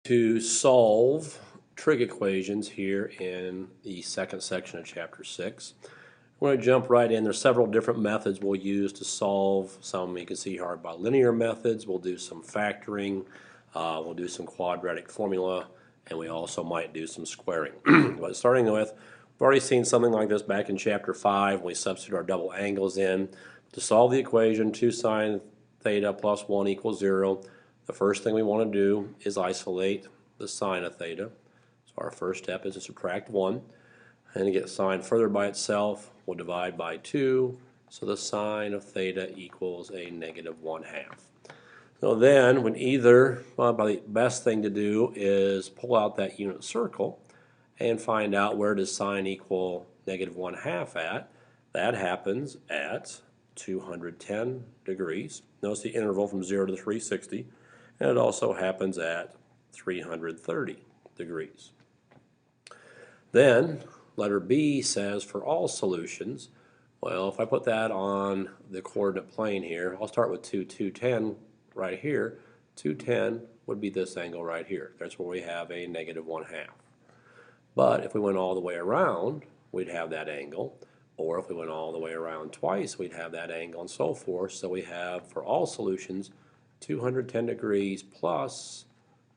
To solve trig equations here in the second section of chapter 6. We're going to jump right in. There's several different methods we'll use to solve. Some you can see here are bilinear methods. We'll do some factoring. We'll do some quadratic formula, and we also might do some squaring. But starting with, we've already seen something like this back in chapter 5 when we substitute our double angles in. To solve the equation 2 sine theta plus 1 equals 0, the first thing we want to do is isolate the sine of theta. So our first step is to subtract 1. And to get sine further by itself, we'll divide by 2. So the sine of theta equals a negative 1/2. So then, the best thing to do is pull out that unit circle and find out where does sine equal negative 1/2 at. That happens at 210 degrees. Notice the interval from 0 to 360. And it also happens at 330 degrees. Then, letter B says for all solutions, well, if I put that on the coordinate plane here, I'll start with 210 right here. 210 would be this angle right here. That's where we have a negative 1/2. But if we went all the way around, we'd have that angle. Or if we went all the way around twice, we'd have that angle and so forth. So we have, for all solutions, 210 degrees plus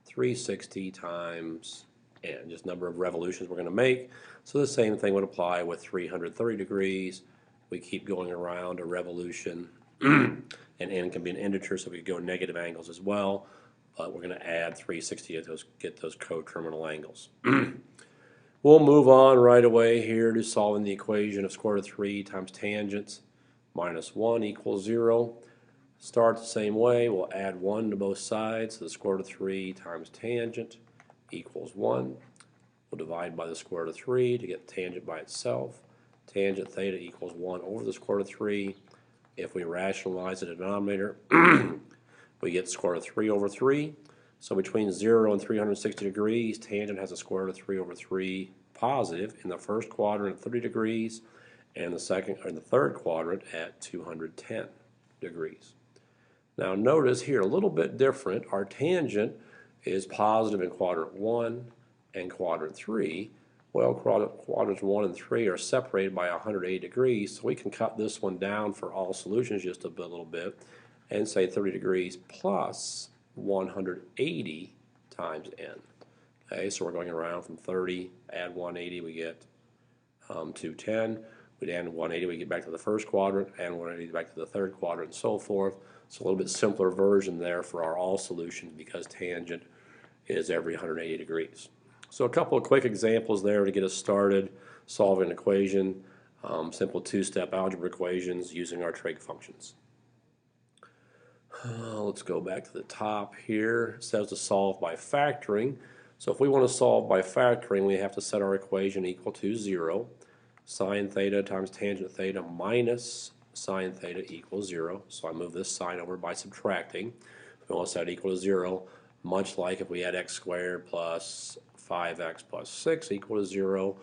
360 times n, just number of revolutions we're going to make. So the same thing would apply with 330 degrees. We keep going around a revolution, and n can be an integer, so we could go negative angles as well. But we're going to add 360 to get those coterminal angles. We'll move on right away here to solving the equation of square root of 3 times tangent minus 1 equals 0. Start the same way. We'll add 1 to both sides. So the square root of 3 times tangent equals 1. We'll divide by the square root of 3 to get tangent by itself. Tangent theta equals 1 over the square root of 3. If we rationalize the denominator, we get square root of 3 over 3. So between 0 and 360 degrees, tangent has a square root of 3 over 3 positive in the first quadrant at 30 degrees, and the third quadrant at 210 degrees. Now notice here, a little bit different. Our tangent is positive in quadrant 1 and quadrant 3. Well, quadrants 1 and 3 are separated by 180 degrees, so we can cut this one down for all solutions just a little bit and say 30 degrees plus 180 times n. Okay, so we're going around from 30, add 180, we get 210. We'd add 180, we get back to the first quadrant, and 180 back to the third quadrant, and so forth. So a little bit simpler version there for our all solutions because tangent is every 180 degrees. So a couple of quick examples there to get us started solving an equation, simple two-step algebra equations using our trig functions. Let's go back to the top here. It says to solve by factoring. So if we want to solve by factoring, we have to set our equation equal to 0. Sine theta times tangent theta minus sine theta equals 0. So I move this sign over by subtracting. We want to set it equal to 0, much like if we had x squared plus 5x plus 6 equal to 0,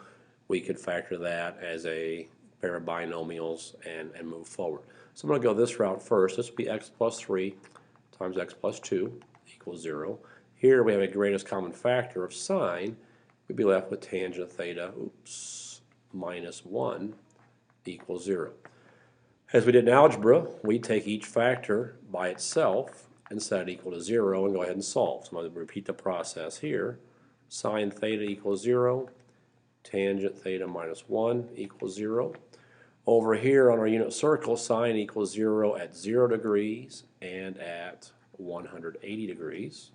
we could factor that as a pair of binomials and move forward. So I'm going to go this route first. This would be x plus 3 times x plus 2 equals 0. Here we have a greatest common factor of sine. We'd be left with tangent theta, minus 1 equals 0. As we did in algebra, we take each factor by itself and set it equal to 0 and go ahead and solve. So I'm going to repeat the process here. Sine theta equals 0. Tangent theta minus 1 equals 0. Over here on our unit circle, sine equals 0 at 0 degrees and at 180 degrees.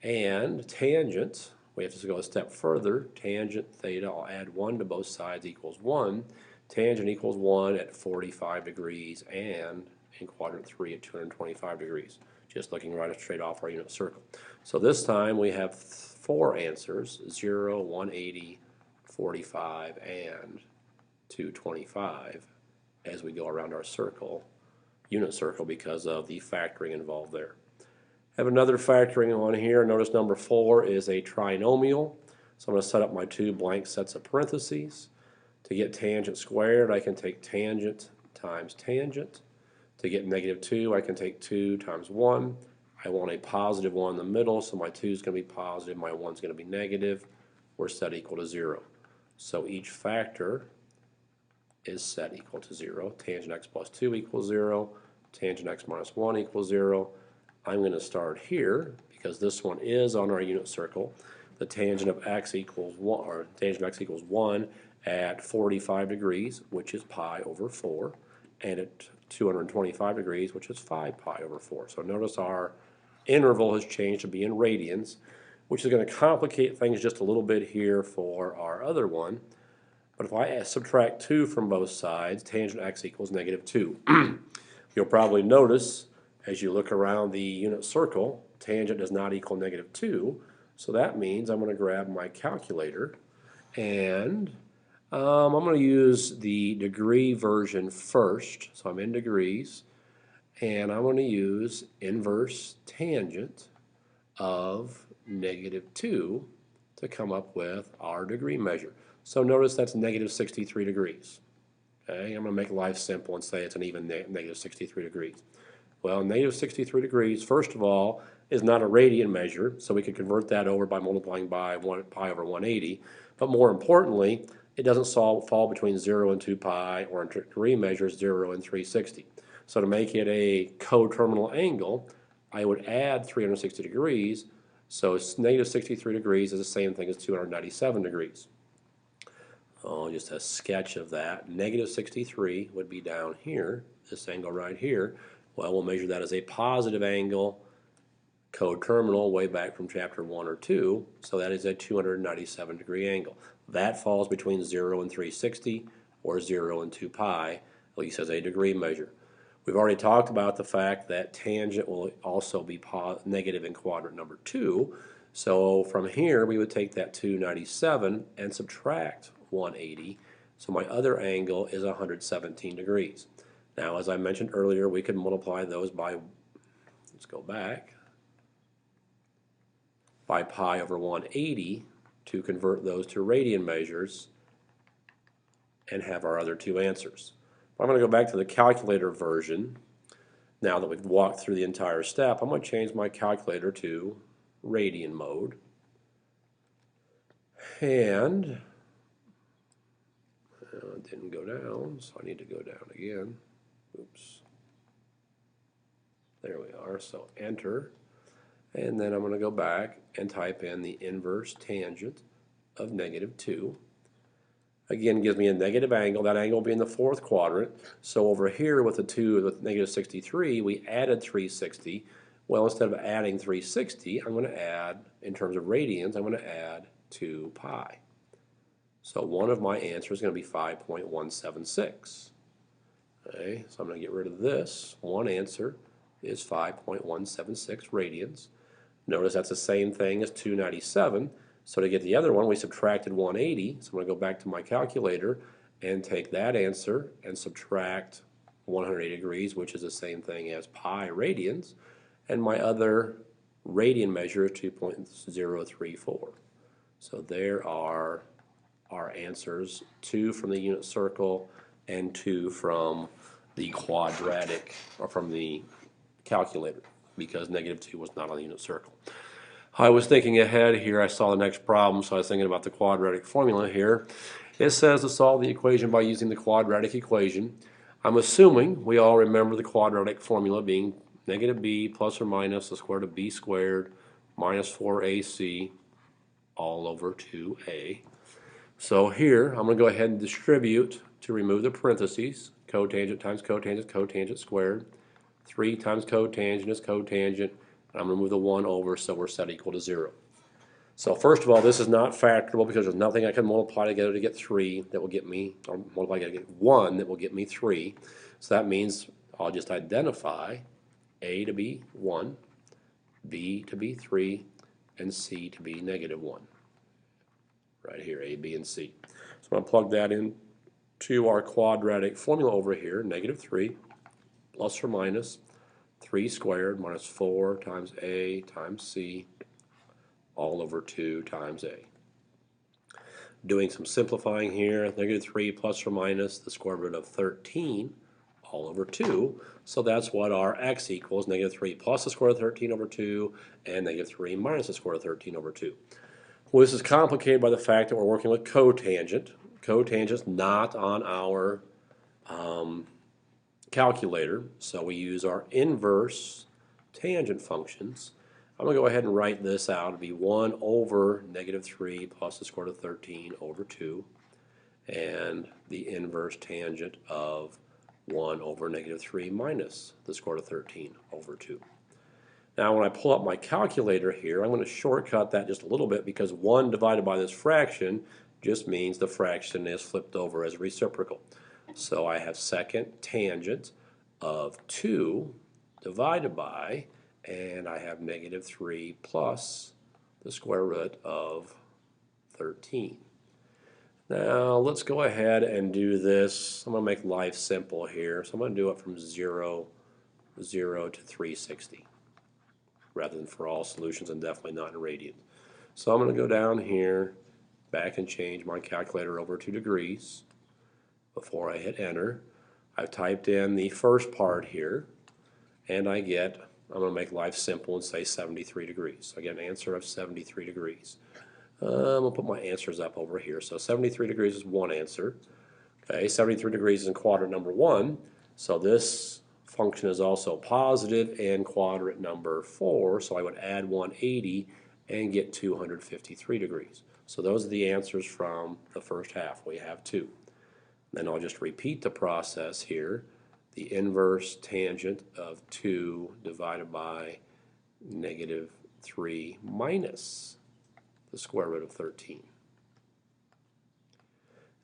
And tangent, we have to go a step further. Tangent theta, I'll add 1 to both sides, equals 1. Tangent equals 1 at 45 degrees and in quadrant 3 at 225 degrees. Just looking right straight off our unit circle. So this time we have 4 answers, 0, 180, 45, and 225 as we go around our circle, unit circle, because of the factoring involved there. Have another factoring on here. Notice number 4 is a trinomial. So I'm going to set up my 2 blank sets of parentheses. To get tangent squared, I can take tangent times tangent. To get negative 2, I can take 2 times 1. I want a positive 1 in the middle, so my 2 is going to be positive, my 1 is going to be negative. We're set equal to 0. So each factor is set equal to 0. Tangent x plus 2 equals 0. Tangent x minus 1 equals 0. I'm going to start here because this one is on our unit circle. The tangent of x equals 1, or tangent of x equals 1 at 45 degrees, which is pi over 4, and at 225 degrees, which is 5 pi over 4. So notice our interval has changed to be in radians, which is going to complicate things just a little bit here for our other one. But if I subtract 2 from both sides, tangent x equals negative 2. You'll probably notice as you look around the unit circle, tangent does not equal negative 2. So that means I'm going to grab my calculator and I'm going to use the degree version first. So I'm in degrees, and I'm going to use inverse tangent of negative 2 to come up with our degree measure. So notice that's negative 63 degrees. Okay, I'm going to make life simple and say it's an even negative 63 degrees. Well, negative 63 degrees, first of all, is not a radian measure, so we could convert that over by multiplying by pi over 180. But more importantly, it doesn't fall between 0 and 2 pi, or in degree measures 0 and 360. So to make it a coterminal angle, I would add 360 degrees, so negative 63 degrees is the same thing as 297 degrees. Oh, just a sketch of that. Negative 63 would be down here, this angle right here. Well, we'll measure that as a positive angle, coterminal, way back from chapter 1 or 2, so that is a 297 degree angle. That falls between 0 and 360, or 0 and 2 pi, at least as a degree measure. We've already talked about the fact that tangent will also be negative in quadrant number 2, so from here we would take that 297 and subtract 180, so my other angle is 117 degrees. Now, as I mentioned earlier, we could multiply those by, let's go back, by pi over 180 to convert those to radian measures and have our other two answers. I'm going to go back to the calculator version. Now that we've walked through the entire step, I'm going to change my calculator to radian mode. And it didn't go down, so I need to go down again. Oops. There we are, so enter. And then I'm going to go back and type in the inverse tangent of negative 2. Again, gives me a negative angle. That angle will be in the fourth quadrant. So over here with the 2 with negative 63, we added 360. Well, instead of adding 360, I'm going to add, in terms of radians, I'm going to add 2 pi. So one of my answers is going to be 5.176. Okay, so I'm going to get rid of this. One answer is 5.176 radians. Notice that's the same thing as 297. So to get the other one, we subtracted 180. So I'm going to go back to my calculator and take that answer and subtract 180 degrees, which is the same thing as pi radians. And my other radian measure is 2.034. So there are our answers, 2 from the unit circle and 2 from the quadratic, or from the calculator, because negative 2 was not on the unit circle. I was thinking ahead here. I saw the next problem, so I was thinking about the quadratic formula here. It says to solve the equation by using the quadratic equation. I'm assuming we all remember the quadratic formula being negative b plus or minus the square root of b squared minus 4ac all over 2a. So here, I'm going to go ahead and distribute to remove the parentheses. Cotangent times cotangent is cotangent squared. 3 times cotangent is cotangent. And I'm going to move the 1 over, so we're set equal to 0. So first of all, this is not factorable because there's nothing I can multiply together to get 3 that will get me, or multiply together to get 1 that will get me 3. So that means I'll just identify a to be 1, b to be 3, and c to be negative 1. Right here, a, b, and c. So I'm going to plug that in to our quadratic formula over here, negative 3 plus or minus 3 squared minus 4 times a times c all over 2 times a. Doing some simplifying here, negative 3 plus or minus the square root of 13 all over 2. So that's what our x equals, negative 3 plus the square root of 13 over 2, and negative 3 minus the square root of 13 over 2. Well, this is complicated by the fact that we're working with cotangent. Cotangent's not on our calculator, so we use our inverse tangent functions. I'm going to go ahead and write this out. It'll be 1 over negative 3 plus the square root of 13 over 2, and the inverse tangent of 1 over negative 3 minus the square root of 13 over 2. Now when I pull up my calculator here, I'm going to shortcut that just a little bit because 1 divided by this fraction just means the fraction is flipped over as reciprocal. So I have second tangent of 2 divided by, and I have negative 3 plus the square root of 13. Now let's go ahead and do this. I'm going to make life simple here. So I'm going to do it from 0 to 360 rather than for all solutions, and definitely not in radians. So I'm going to go down here, back and change my calculator over to degrees. Before I hit enter, I've typed in the first part here, and I get, I'm going to make life simple and say 73 degrees. So I get an answer of 73 degrees. I'm going to put my answers up over here. So 73 degrees is one answer. Okay, 73 degrees is in quadrant number 1. So this function is also positive in quadrant number 4. So I would add 180 and get 253 degrees. So those are the answers from the first half. We have 2. Then I'll just repeat the process here. The inverse tangent of 2 divided by negative 3 minus the square root of 13.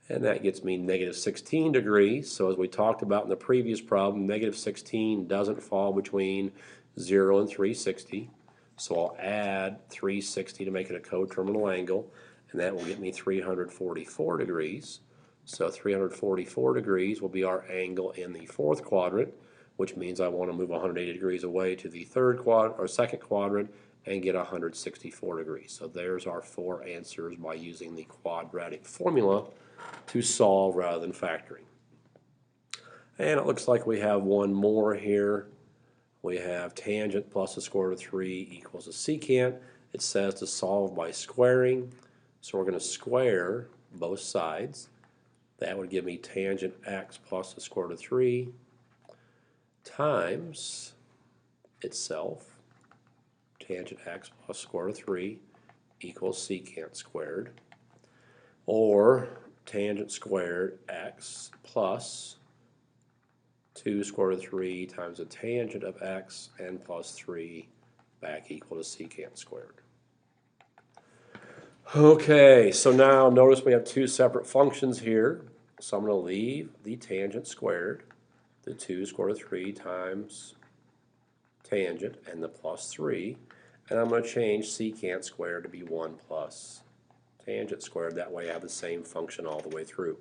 And that gets me negative 16 degrees. So as we talked about in the previous problem, negative 16 doesn't fall between 0 and 360. So I'll add 360 to make it a coterminal angle, and that will get me 344 degrees. So 344 degrees will be our angle in the fourth quadrant, which means I want to move 180 degrees away to the third quadrant or second quadrant and get 164 degrees. So there's our 4 answers by using the quadratic formula to solve rather than factoring. And it looks like we have one more here. We have tangent plus the square root of 3 equals a secant. It says to solve by squaring. So we're going to square both sides. That would give me tangent x plus the square root of 3 times itself. Tangent x plus square root of 3 equals secant squared. Or tangent squared x plus 2 square root of 3 times the tangent of x and plus 3 back equal to secant squared. Okay, so now notice we have 2 separate functions here. So I'm going to leave the tangent squared, the 2 square root of 3 times tangent and the plus 3. And I'm going to change secant squared to be 1 plus tangent squared. That way I have the same function all the way through.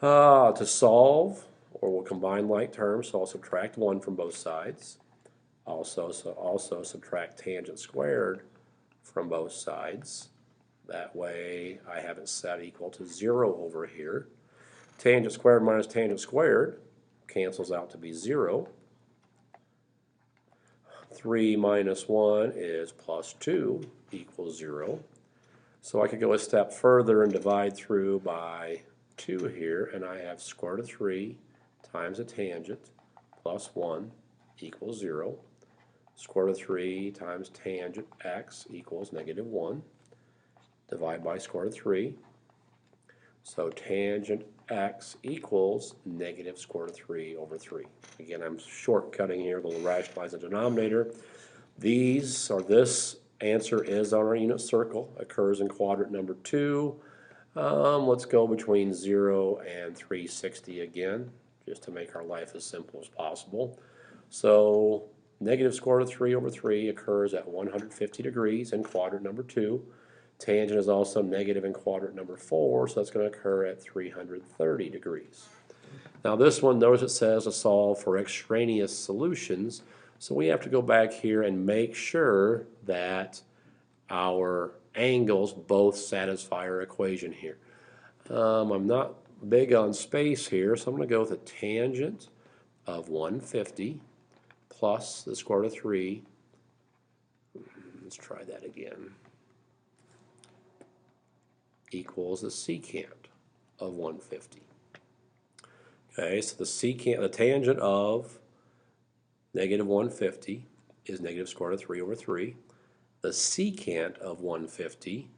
To solve, or we'll combine like terms, so I'll subtract 1 from both sides. Also subtract tangent squared from both sides. That way I have it set equal to 0 over here. Tangent squared minus tangent squared cancels out to be 0. 3 minus 1 is plus 2 equals 0. So I could go a step further and divide through by 2 here, and I have square root of 3 times a tangent plus 1 equals 0. Square root of 3 times tangent x equals negative 1. Divide by square root of 3. So tangent x equals negative square root of 3 over 3. Again, I'm shortcutting here, a little rationalize the denominator. These, or this answer is on our unit circle, occurs in quadrant number 2. Let's go between 0 and 360 again, just to make our life as simple as possible. So negative square root of 3 over 3 occurs at 150 degrees in quadrant number 2. Tangent is also negative in quadrant number 4, so that's going to occur at 330 degrees. Now this one, notice it says to solve for extraneous solutions, so we have to go back here and make sure that our angles both satisfy our equation here. I'm not big on space here, so I'm going to go with a tangent of 150 plus the square root of 3. Let's try that again. Equals the secant of 150. Okay, so the tangent of negative 150 is negative square root of 3 over 3. The secant of 150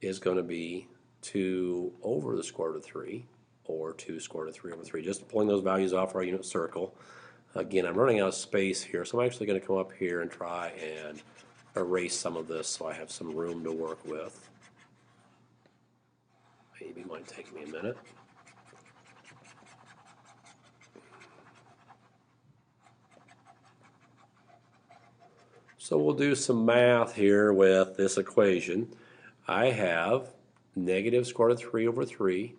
is going to be 2 over the square root of 3, or 2 square root of 3 over 3. Just pulling those values off our unit circle. Again, I'm running out of space here, so I'm actually going to come up here and try and erase some of this so I have some room to work with. Maybe it might take me a minute. So we'll do some math here with this equation. I have negative square root of 3 over 3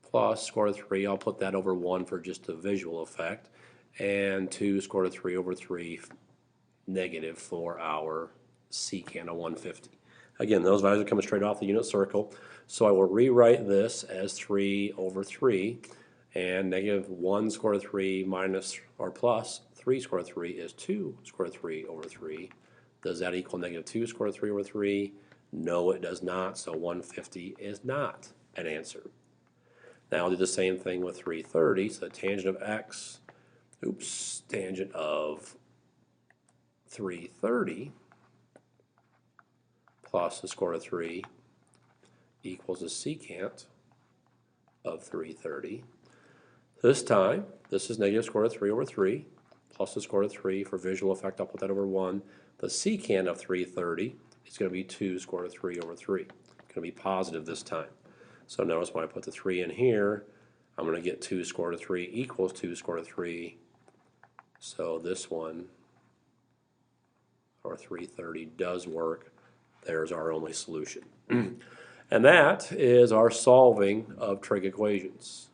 plus square root of 3, I'll put that over 1 for just a visual effect, and 2 square root of 3 over 3 negative for our secant of 150. Again, those values are coming straight off the unit circle, so I will rewrite this as 3 over 3, and negative 1 square root of 3 minus or plus 3 square root of 3 is 2 square root of 3 over 3. Does that equal negative 2 square root of 3 over 3? No, it does not, so 150 is not an answer. Now I'll do the same thing with 330, so the tangent of x, tangent of 330 plus the square root of 3 equals the secant of 330. This time, this is negative square root of 3 over 3 plus the square root of 3. For visual effect, I'll put that over 1. The secant of 330 is going to be 2 square root of 3 over 3. It's going to be positive this time. So notice when I put the 3 in here, I'm going to get 2 square root of 3 equals 2 square root of 3. So this one, or 330, does work. There's our only solution. And that is our solving of trig equations.